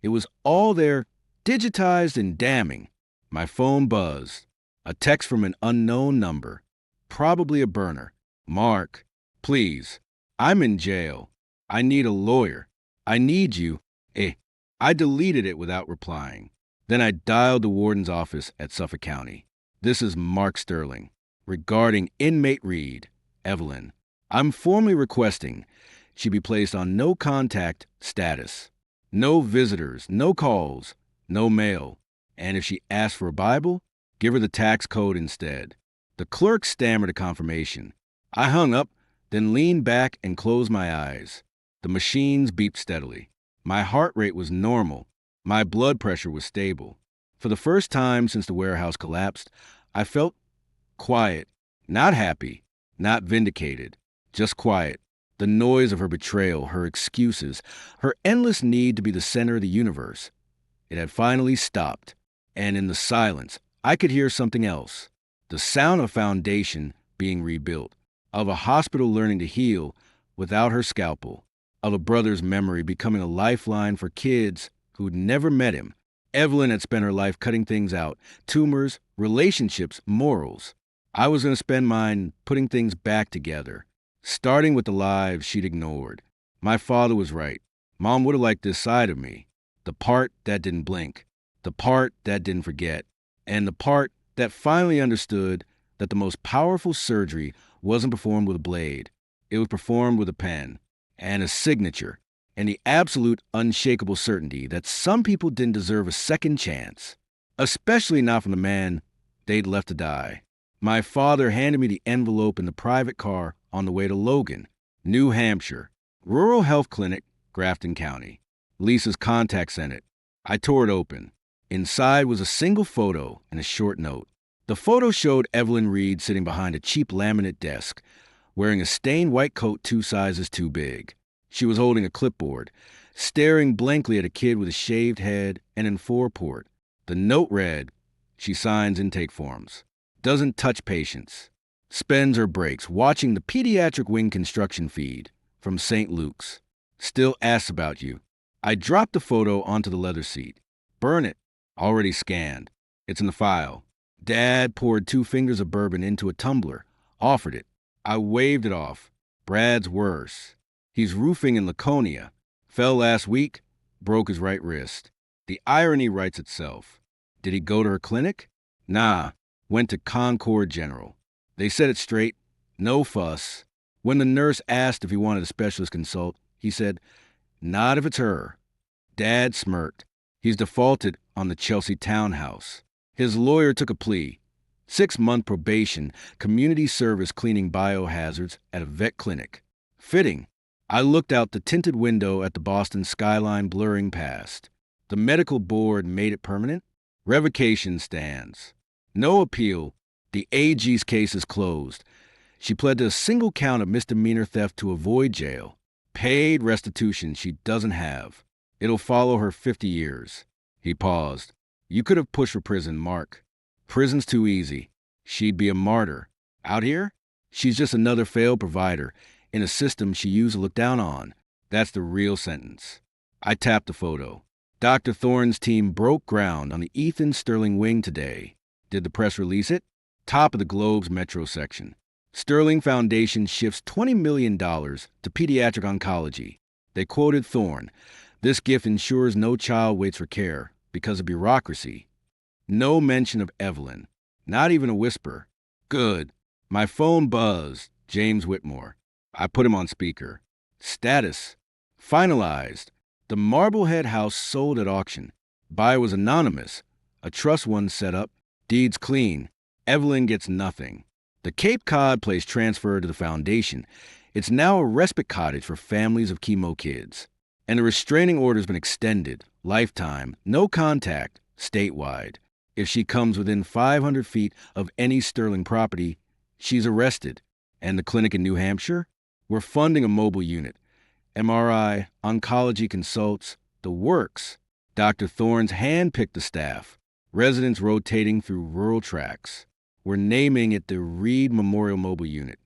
It was all there, digitized and damning. My phone buzzed. A text from an unknown number. Probably a burner. Mark, please. I'm in jail. I need a lawyer. I need you. I deleted it without replying. Then I dialed the warden's office at Suffolk County. This is Mark Sterling. Regarding inmate Reed, Evelyn. I'm formally requesting she be placed on no contact status. No visitors, no calls, no mail. And if she asks for a Bible, give her the tax code instead. The clerk stammered a confirmation. I hung up, then leaned back and closed my eyes. The machines beeped steadily. My heart rate was normal. My blood pressure was stable. For the first time since the warehouse collapsed, I felt quiet, not happy, not vindicated, just quiet. The noise of her betrayal, her excuses, her endless need to be the center of the universe. It had finally stopped, and in the silence, I could hear something else. The sound of a foundation being rebuilt, of a hospital learning to heal without her scalpel, of a brother's memory becoming a lifeline for kids who'd never met him, Evelyn had spent her life cutting things out: tumors, relationships, morals. I was going to spend mine putting things back together, starting with the lives she'd ignored. My father was right. Mom would have liked this side of me. The part that didn't blink, the part that didn't forget, and the part that finally understood that the most powerful surgery wasn't performed with a blade. It was performed with a pen and a signature and the absolute unshakable certainty that some people didn't deserve a second chance, especially not from the man they'd left to die. My father handed me the envelope in the private car on the way to Logan, New Hampshire, Rural Health Clinic, Grafton County. Lisa's contacts in it. I tore it open. Inside was a single photo and a short note. The photo showed Evelyn Reed sitting behind a cheap laminate desk, wearing a stained white coat 2 sizes too big. She was holding a clipboard, staring blankly at a kid with a shaved head and in 4-port. The note read, "She signs intake forms, doesn't touch patients, spends her breaks watching the pediatric wing construction feed from St. Luke's. Still asks about you." I dropped the photo onto the leather seat. "Burn it. Already scanned. It's in the file." Dad poured 2 fingers of bourbon into a tumbler, offered it. I waved it off. "Brad's worse. He's roofing in Laconia. Fell last week, broke his right wrist." The irony writes itself. Did he go to her clinic? Nah, went to Concord General. They said it straight, no fuss. When the nurse asked if he wanted a specialist consult, he said, "Not if it's her." Dad smirked. He's defaulted on the Chelsea townhouse. His lawyer took a plea: 6-month probation, community service cleaning biohazards at a vet clinic. Fitting. I looked out the tinted window at the Boston skyline blurring past. The medical board made it permanent. Revocation stands. No appeal. The AG's case is closed. She pled to a single count of misdemeanor theft to avoid jail. Paid restitution she doesn't have. It'll follow her 50 years. He paused. "You could have pushed for prison, Mark. Prison's too easy. She'd be a martyr. Out here, she's just another failed provider in a system she used to look down on. That's the real sentence." I tapped the photo. Dr. Thorne's team broke ground on the Ethan Sterling wing today. Did the press release it? Top of the Globe's Metro section. Sterling Foundation shifts $20 million to pediatric oncology. They quoted Thorne. "This gift ensures no child waits for care because of bureaucracy." No mention of Evelyn. Not even a whisper. Good. My phone buzzed. James Whitmore. I put him on speaker. Status. Finalized. The Marblehead house sold at auction. Buyer was anonymous. A trust fund set up. Deeds clean. Evelyn gets nothing. The Cape Cod place transferred to the foundation. It's now a respite cottage for families of chemo kids. And the restraining order's been extended. Lifetime. No contact. Statewide. If she comes within 500 feet of any Sterling property, she's arrested. And the clinic in New Hampshire? We're funding a mobile unit. MRI, oncology consults, the works. Dr. Thorne's handpicked the staff. Residents rotating through rural tracts. We're naming it the Reed Memorial Mobile Unit.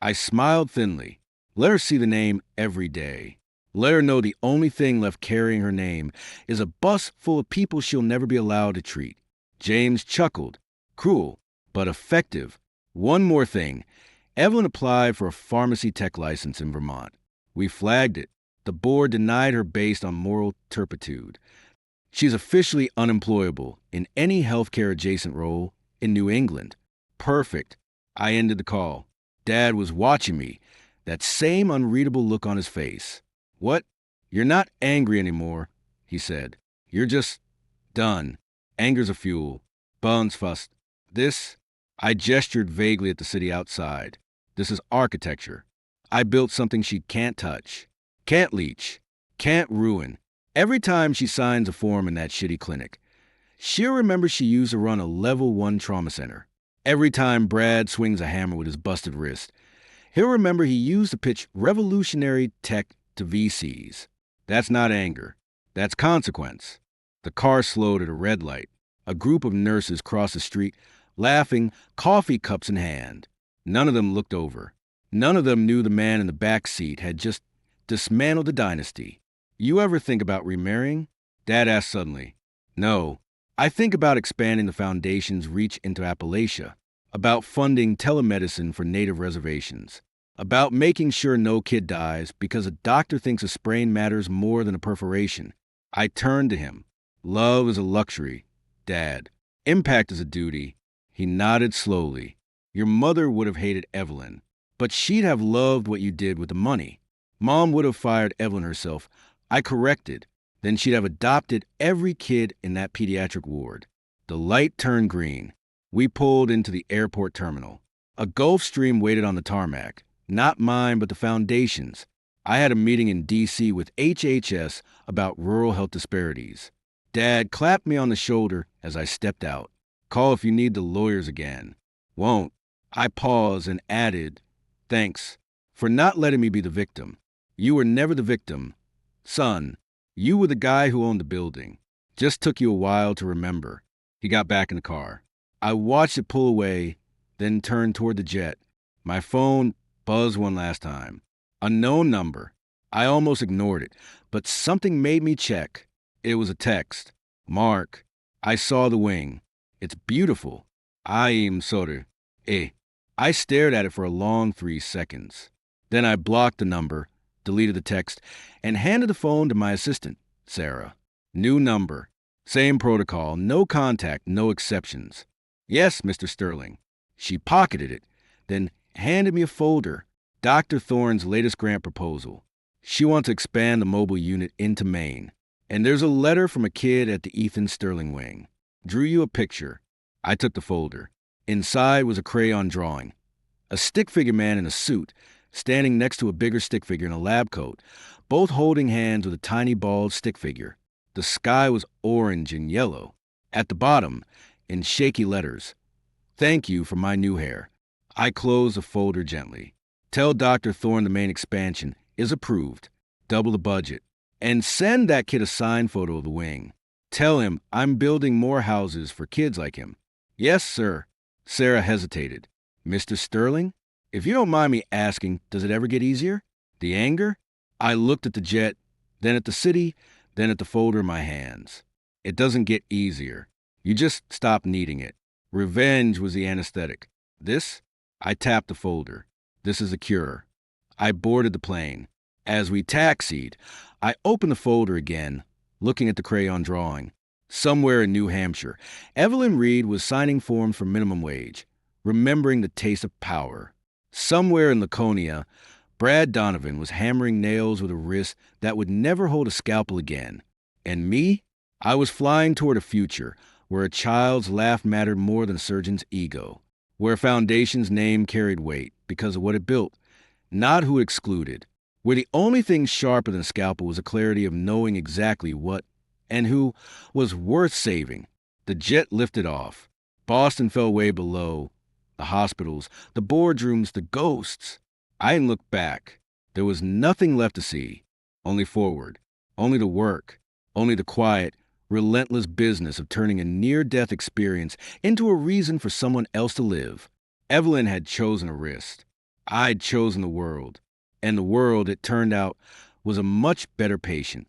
I smiled thinly. Let her see the name every day. Let her know the only thing left carrying her name is a bus full of people she'll never be allowed to treat. James chuckled. Cruel, but effective. One more thing. Evelyn applied for a pharmacy tech license in Vermont. We flagged it. The board denied her based on moral turpitude. She's officially unemployable in any healthcare adjacent role in New England. Perfect. I ended the call. Dad was watching me, that same unreadable look on his face. What? You're not angry anymore, he said. You're just done. Anger's a fuel. Buns fussed. This? I gestured vaguely at the city outside. This is architecture. I built something she can't touch, can't leach, can't ruin. Every time she signs a form in that shitty clinic, she'll remember she used to run a level 1 trauma center. Every time Brad swings a hammer with his busted wrist, he'll remember he used to pitch revolutionary tech to VCs. That's not anger. That's consequence. The car slowed at a red light. A group of nurses crossed the street, laughing, coffee cups in hand. None of them looked over. None of them knew the man in the back seat had just dismantled the dynasty. You ever think about remarrying? Dad asked suddenly. No, I think about expanding the foundation's reach into Appalachia, about funding telemedicine for native reservations, about making sure no kid dies because a doctor thinks a sprain matters more than a perforation. I turned to him. Love is a luxury, Dad. Impact is a duty. He nodded slowly. Your mother would have hated Evelyn, but she'd have loved what you did with the money. Mom would have fired Evelyn herself. I corrected. Then she'd have adopted every kid in that pediatric ward. The light turned green. We pulled into the airport terminal. A Gulfstream waited on the tarmac. Not mine, but the foundation's. I had a meeting in D.C. with HHS about rural health disparities. Dad clapped me on the shoulder as I stepped out. Call if you need the lawyers again. Won't. I paused and added, thanks for not letting me be the victim. You were never the victim. Son, you were the guy who owned the building. Just took you a while to remember. He got back in the car. I watched it pull away, then turned toward the jet. My phone buzzed one last time. Unknown number. I almost ignored it, but something made me check. It was a text. Mark, I saw the wing. It's beautiful. I am sorry. I stared at it for a long 3 seconds. Then I blocked the number, deleted the text, and handed the phone to my assistant, Sarah. New number. Same protocol. No contact, no exceptions. Yes, Mr. Sterling. She pocketed it, then handed me a folder. Dr. Thorne's latest grant proposal. She wants to expand the mobile unit into Maine. And there's a letter from a kid at the Ethan Sterling wing. Drew you a picture. I took the folder. Inside was a crayon drawing. A stick figure man in a suit, standing next to a bigger stick figure in a lab coat, both holding hands with a tiny bald stick figure. The sky was orange and yellow. At the bottom, in shaky letters, thank you for my new hair. I closed the folder gently. Tell Dr. Thorne the main expansion is approved. Double the budget. And send that kid a signed photo of the wing. Tell him I'm building more houses for kids like him. Yes, sir. Sarah hesitated. Mr. Sterling, if you don't mind me asking, does it ever get easier? The anger? I looked at the jet, then at the city, then at the folder in my hands. It doesn't get easier. You just stop needing it. Revenge was the anesthetic. This? I tapped the folder. This is a cure. I boarded the plane. As we taxied, I opened the folder again, looking at the crayon drawing. Somewhere in New Hampshire, Evelyn Reed was signing forms for minimum wage, remembering the taste of power. Somewhere in Laconia, Brad Donovan was hammering nails with a wrist that would never hold a scalpel again. And me? I was flying toward a future where a child's laugh mattered more than a surgeon's ego, where a foundation's name carried weight because of what it built, not who it excluded, where the only thing sharper than a scalpel was a clarity of knowing exactly what and who was worth saving. The jet lifted off. Boston fell way below. The hospitals, the boardrooms, the ghosts. I didn't look back. There was nothing left to see. Only forward. Only the work. Only the quiet, relentless business of turning a near-death experience into a reason for someone else to live. Evelyn had chosen a wrist. I'd chosen the world. And the world, it turned out, was a much better patient.